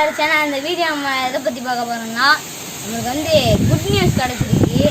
Guys, ஏன்னா இந்த video நம்ம எதை பற்றி பார்க்க போகிறோம்னா, நம்மளுக்கு வந்து குட் நியூஸ் கிடச்சிருக்கு.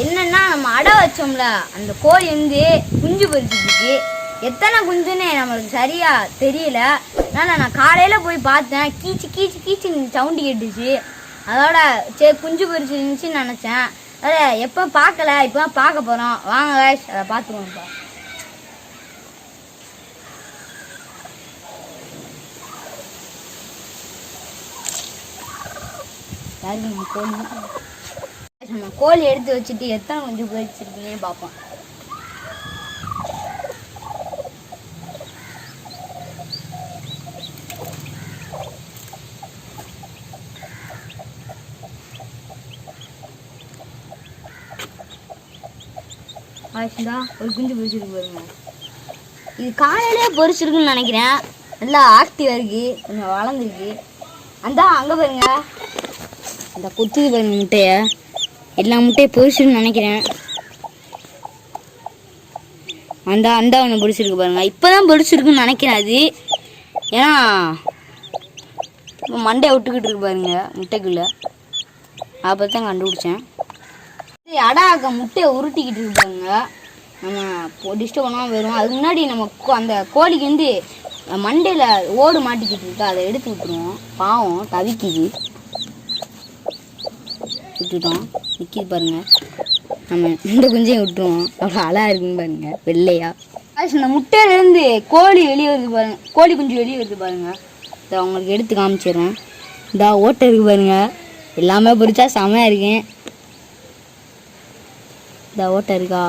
என்னென்னா, நம்ம அடை வச்சோம்ல, அந்த கோழி வந்து குஞ்சு பொரிச்சிருக்கு. எத்தனை குஞ்சுன்னு நம்மளுக்கு சரியாக தெரியல. ஆனால் நான் காலையில் போய் பார்த்தேன், கீச்சு கீச்சு கீச்சுன்னு சவுண்டு கேட்டுச்சு. அதோட சரி குஞ்சு பொரிச்சிருந்துச்சின்னு நினச்சேன். அதை எப்போ பார்க்கல, இப்போ தான் பார்க்க போகிறோம். வாங்க காய்ஸ், அதை பார்த்துக்கோங்கப்பா. நம்ம கோழி எடுத்து வச்சுட்டு எத்தனை கொஞ்சம் பொரிச்சிருக்கீங்கன்னு பார்ப்போம். ஒரு குஞ்சு பொரிச்சிருக்கு பாருங்க. இது காலையிலே பொரிச்சிருக்குன்னு நினைக்கிறேன். நல்லா ஆக்டிவா இருக்கு, கொஞ்சம் வளர்ந்துருக்கு. அந்த அங்கே பாருங்க, அந்த கொத்துது பாருங்க முட்டையை. எல்லா முட்டையை பொரிச்சிருக்குன்னு நினைக்கிறேன். அந்த ஒன்று பொரிச்சிருக்கு பாருங்க. இப்போ தான் பொரிச்சிருக்குன்னு நினைக்கிறேன். அது ஏன்னா மண்டையை விட்டுக்கிட்டு இருக்கு பாருங்க முட்டைக்குள்ளே. அதை தான் கண்டுபிடிச்சேன். அடாக்க முட்டையை உருட்டிக்கிட்டு இருக்கு பாருங்க. நம்ம டிஸ்டர்ப் பண்ணாமல் வரும். அதுக்கு முன்னாடி நம்ம அந்த கோழிக்கு வந்து மண்டையில் ஓடு மாட்டிக்கிட்டு இருக்கு. அதை எடுத்து விட்டுருவோம். பாவம் தவிக்குது. விட்டுட்டோம், நிற்கிது பாருங்க. நம்ம இந்த குஞ்சையும் விட்டுருவோம். அவ்வளோ அழகாக இருக்குன்னு பாருங்க, வெள்ளையா. இந்த முட்டையிலேருந்து கோழி வெளியே வருது பாருங்க. கோழி குஞ்சு வெளியே வருது பாருங்க. இதை அவங்களுக்கு எடுத்து காமிச்சிடுறேன். இந்த ஓட்டை இருக்கு பாருங்க. எல்லாமே பொரிச்சா செமையாக இருக்கேன். இந்த ஓட்டை இருக்கா,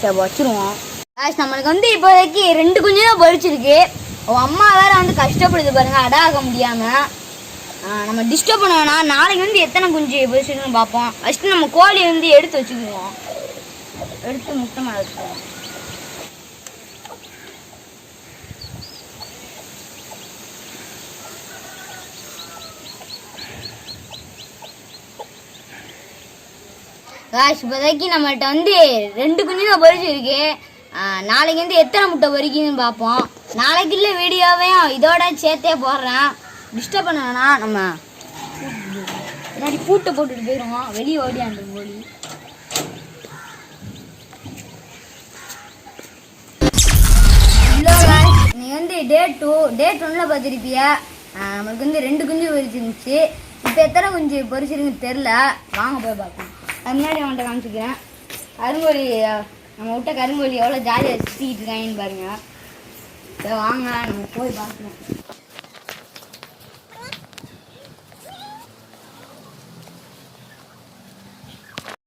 சரி வச்சுருவோம். நம்மளுக்கு வந்து இப்போதைக்கு 2 குஞ்சு தான் பொரிச்சிருக்கு. அவன் அம்மா வேற வந்து கஷ்டப்படுது பாருங்க, அடை ஆக முடியாமல். நம்ம டிஸ்டர்ப் பண்ண வேணாம். நாளைக்கு வந்து எத்தனை குஞ்சு பொரிச்சிருக்குன்னு பார்ப்போம். ஃபஸ்ட்டு நம்ம கோழி வந்து எடுத்து வச்சுக்குவோம். எடுத்து முட்டை மேலே வச்சுக்குவோம். காய்ஸ், இப்போதைக்கு நம்மள்கிட்ட வந்து 2 குஞ்சு தான் பொரிச்சிருக்கு. நாளைக்கு வந்து எத்தனை முட்டை பொரிக்குதுன்னு பார்ப்போம். நாளைக்கு இல்லை வீடியோவையும் இதோட சேர்த்தே போடுறேன். டிஸ்டர்ப் பண்ண வேணாம். நம்ம முன்னாடி பூட்டை போட்டுட்டு போயிடுவோம். வெளியே ஓடியாண்டு கோழி. இல்லை காய்ஸ், நீ வந்து டே 1 பார்த்துருப்பிய. நம்மளுக்கு வந்து 2 குஞ்சு பொரிச்சிருந்துச்சு. இப்போ எத்தனை குஞ்சு பொரிச்சிருக்குன்னு தெரில. வாங்க போய் பார்ப்போம். அது முன்னாடி அவன்கிட்ட காமிச்சிக்கிறேன். கருங்கோழி, நம்ம விட்ட கருங்கோழி எவ்வளோ ஜாலியாக சுற்றிக்கிட்டு இருக்காங்கன்னு பாருங்க. சரி வாங்க நம்ம போய் பார்க்கலாம்.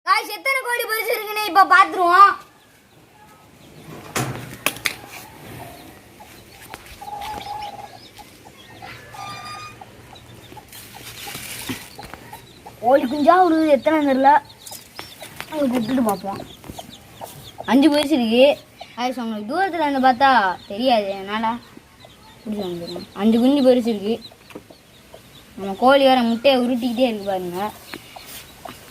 காய்ஸ், எத்தனை கோழி பொரிச்சிருக்குன்னு இப்போ பார்த்துருவோம். கோழி குஞ்சா ஒரு எத்தனை தெரியல, விட்டுட்டு பார்ப்போம். 5 பொரிச்சிருக்கு. அது உங்களுக்கு தூரத்தில் இருந்து பார்த்தா தெரியாது, அதனால் பிடிச்சி வந்துடுங்க. 5 குஞ்சு பொரிச்சிருக்கு. நம்ம கோழி வேறு முட்டையை உருட்டிக்கிட்டே இருக்கு பாருங்க.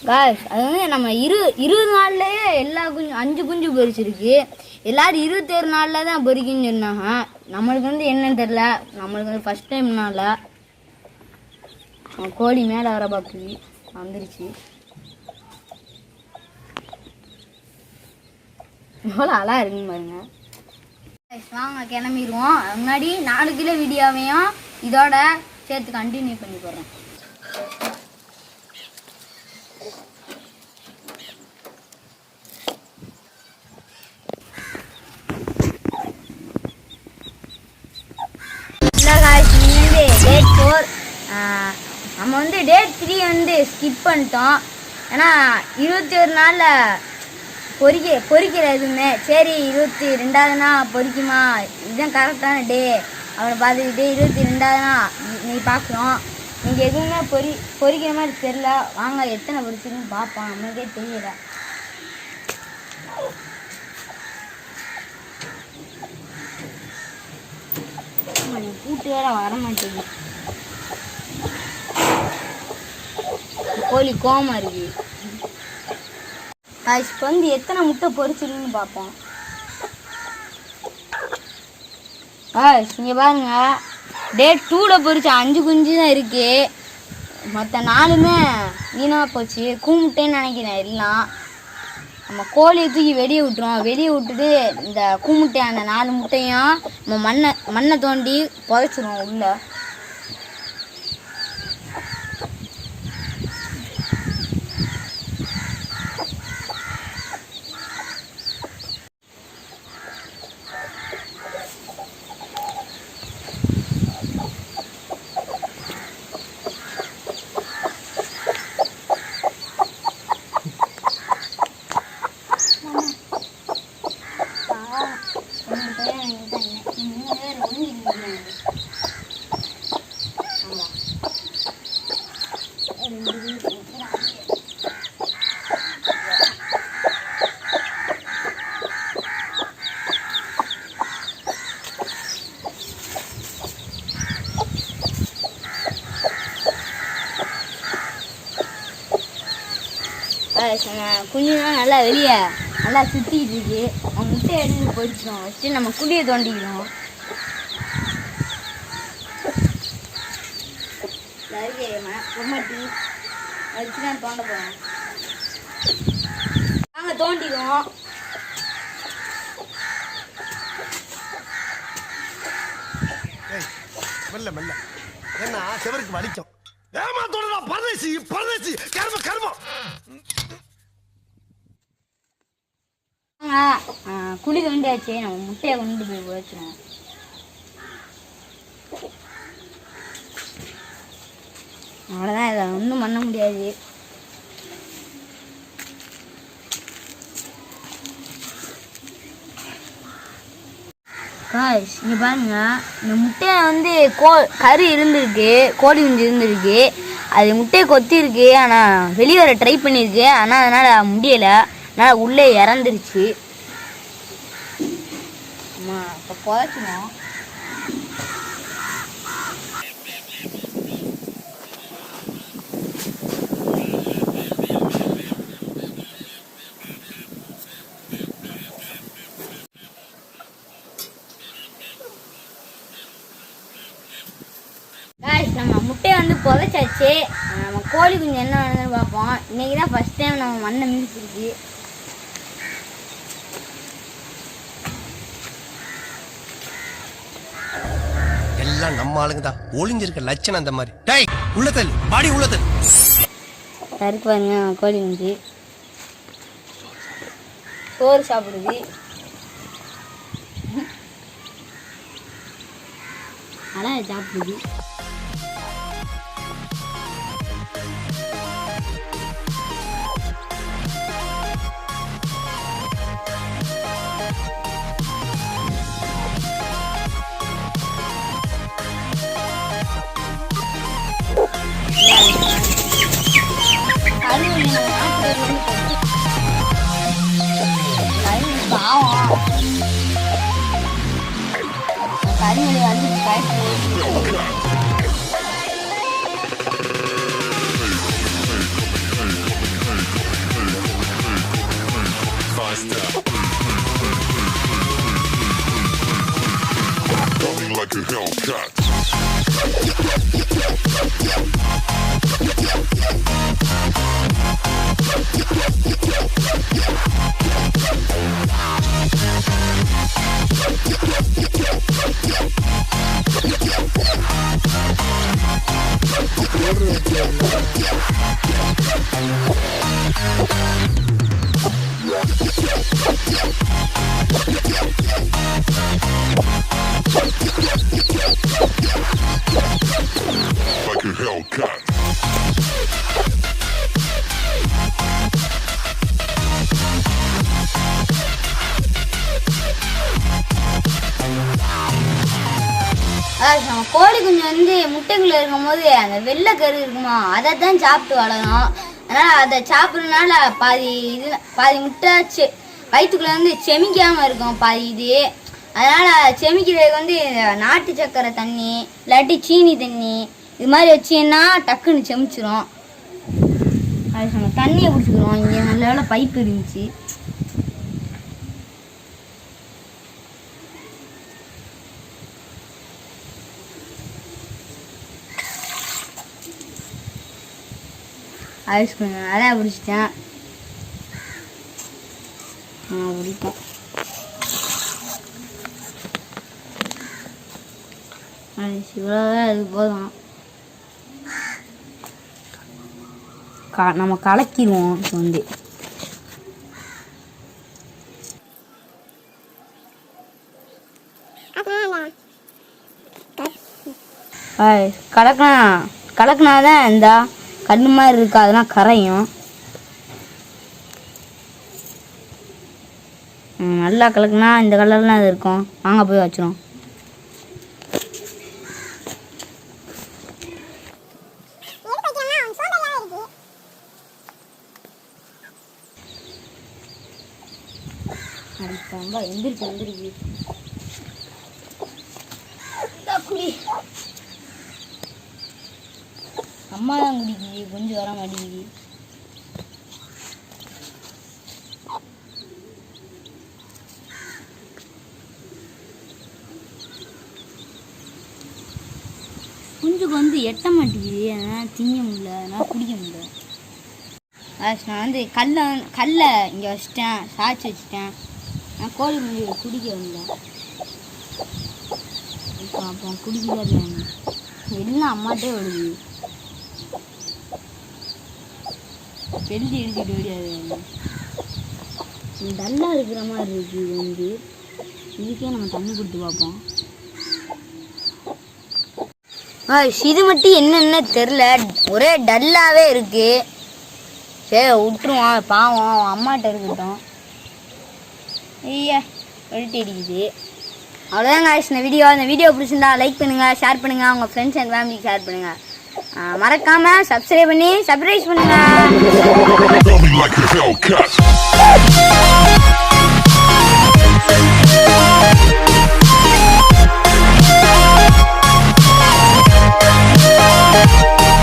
காய்ஸ், அது வந்து நம்ம 20 நாள்லேயே எல்லா 5 குஞ்சு பொரிச்சிருக்கு. எல்லோரும் 21 நாளில் தான் பொரிக்குன்னு சொன்னாங்க. நம்மளுக்கு வந்து என்னன்னு தெரில. நம்மளுக்கு வந்து ஃபஸ்ட் டைம்னால கோழி மேலே வர பார்க்குது, வந்துருச்சு. எவ்வளோ அழகாக இருக்குன்னு பாருங்க. வாங்க கிளம்பிடுவோம். முன்னாடி 4 கிலோ வீடியோவையும் இதோட சேர்த்து கண்டினியூ பண்ணி போடுறேன். இல்லை காய்ஸ், வந்து டே 4. நம்ம வந்து டே 3 வந்து ஸ்கிப் பண்ணிட்டோம். ஏன்னா 21 நாளில் பொரிக்கிற எதுவுமே. சரி 22வது நாள் பொரிக்குமா, இதுதான் கரெக்டான டே அவனை பார்த்துக்கிட்டு 22வது நாள் நீ பார்க்குறோம். நீங்கள் எதுவுமே பொரிக்கிற மாதிரி தெரில. வாங்க எத்தனை பொரிச்சிருக்குன்னு பார்ப்போம். நம்மளுக்கே தெரியல. கூட்டு வேற வர மாட்டேங்குது. கோழி கோமா இருக்கு. இப்போ வந்து எத்தனை முட்டை பொரிச்சிருக்குன்னு பார்ப்போம். இங்கே பாருங்க, டேட் 2ல் பொறிச்ச 5 குஞ்சு தான் இருக்கு. மற்ற 4மே வீணாக போச்சு. கூமுட்டேன்னு நினைக்கிறேன் எல்லாம். நம்ம கோழியை தூக்கி வெளியே விட்டுருவோம். வெளியே விட்டுட்டு இந்த கூமுட்டையான 4 முட்டையும் நம்ம மண்ணை தோண்டி புதைச்சிருவோம் உள்ள. குஞ்சுலாம் நல்லா வெளியே நல்லா சுற்றிக்கிட்டு இருக்கு. நம்ம முட்டை எடுத்து போயிடுச்சோம். வச்சு நம்ம குழியை தோண்டிக்கிறோம். பொம்மட்டி வச்சு தான் தோண்ட போகிறோம். நாங்கள் தோண்டிடுவோம். மெல்ல மெல்ல என்ன செவருக்கு வலிக்கும். ஏமா தோணுதா பரதேசி பரதேசி கர்ம கர்மம். குழி தோண்டியாச்சு. நம்ம முட்டையை கொண்டு போய் போயிடுறோம். அவ்வளோதான், இதை ஒன்றும் பண்ண முடியாது. இங்கே பாருங்க, இந்த முட்டையை கரு இருந்திருக்கு, கோழி குஞ்சு இருந்திருக்கு. அது முட்டையை கொத்திருக்கு. ஆனால் வெளியே வர ட்ரை பண்ணியிருக்கு. ஆனால் அதனால் முடியலை. அதனால் உள்ளே இறந்துருச்சு. ஆமாம், இப்போ புதைச்சினோம். நம்ம முட்டையை புதைச்சாச்சு. நம்ம கோழி குஞ்சு என்ன வேணுதுன்னு பார்ப்போம். இன்னைக்கு தான் ஃபர்ஸ்ட் டைம் நம்ம மண்ணை மிதிச்சிருக்கு. எல்லாம் நம்ம ஆளுங்க தான். ஒளிஞ்சிருக்க லட்சணம் அந்த மாதிரி. டேய் உள்ளதல் பாடி உள்ளதல். சருக்கு பாருங்க, கோழி குஞ்சு சோறு சாப்பிடுது. அதான் சாப்பிடுது. கருமொழி வந்து like a Hellcat. Like a Hellcat. நம்ம கோழி குஞ்சு வந்து முட்டைக்குள்ள இருக்கும் போது அந்த வெள்ளை கரு இருக்குமா, அதை தான் சாப்பிட்டு வளரும். அதனால அதை சாப்பிட்றதுனால பாதி முட்டை வயிற்றுக்குள்ள வந்து செமிக்காம இருக்கும் பாதி இது. அதனால செமிக்கிறதுக்கு வந்து நாட்டு சக்கரை தண்ணி இல்லாட்டி சீனி தண்ணி இது மாதிரி வச்சீங்கன்னா டக்குன்னு செமிச்சிரும். அது நம்ம தண்ணியை பிடிச்சிக்கிறோம். இங்கே நல்ல பைப் இருந்துச்சு. ஐஸ்கிரீம் நிறையா பிடிச்சிட்டேன். பிடிப்போம். இவ்வளோதான், அது போதும். நம்ம கலக்கிடுவோம். இப்போ வந்து கலக்கினாதான் இந்த கண்ணு மாதிரி இருக்கு, அதெல்லாம் கரையும். நல்லா கலக்குனா இந்த கலர்லாம் அது இருக்கும். வாங்க போய் வச்சிரும். எந்திரிச்சு அம்மா தான் குடிக்குது, கொஞ்சம் வர மாட்டேங்குது. குஞ்சுக்கு வந்து எட்ட மாட்டேங்குது, அதனால் திங்க முடியல, அதனால் குடிக்க முடியல. நான் வந்து கல்லை இங்கே வச்சிட்டேன், சாய்ச்சி வச்சுட்டேன். நான் கோழி முடி குடிக்க முடியல. அப்போ குடிக்கல எல்லாம் அம்மாட்டே வருது. பெருதி எடுத்துட்டு ஓடியாது. டல்லாக இருக்கிற மாதிரி இருக்கு. இது வந்து இதுக்கே நம்ம தண்ணி கொடுத்து பார்ப்போம். இது மட்டும் என்னென்ன தெரில, ஒரே டல்லாகவே இருக்கு. சரி விட்டுருவான், பாவம் அம்மாட்ட இருக்கட்டும். ஐயா வெளுட்டி அடிக்குது. அவ்வளோதாங்க இந்த வீடியோ. இந்த வீடியோ பிடிச்சிருந்தா லைக் பண்ணுங்கள், ஷேர் பண்ணுங்கள், உங்கள் ஃப்ரெண்ட்ஸ் அண்ட் ஃபேமிலிக்கு ஷேர் பண்ணுங்கள். மறக்காமல் சப்ஸ்கிரைப் பண்ணுங்கள்.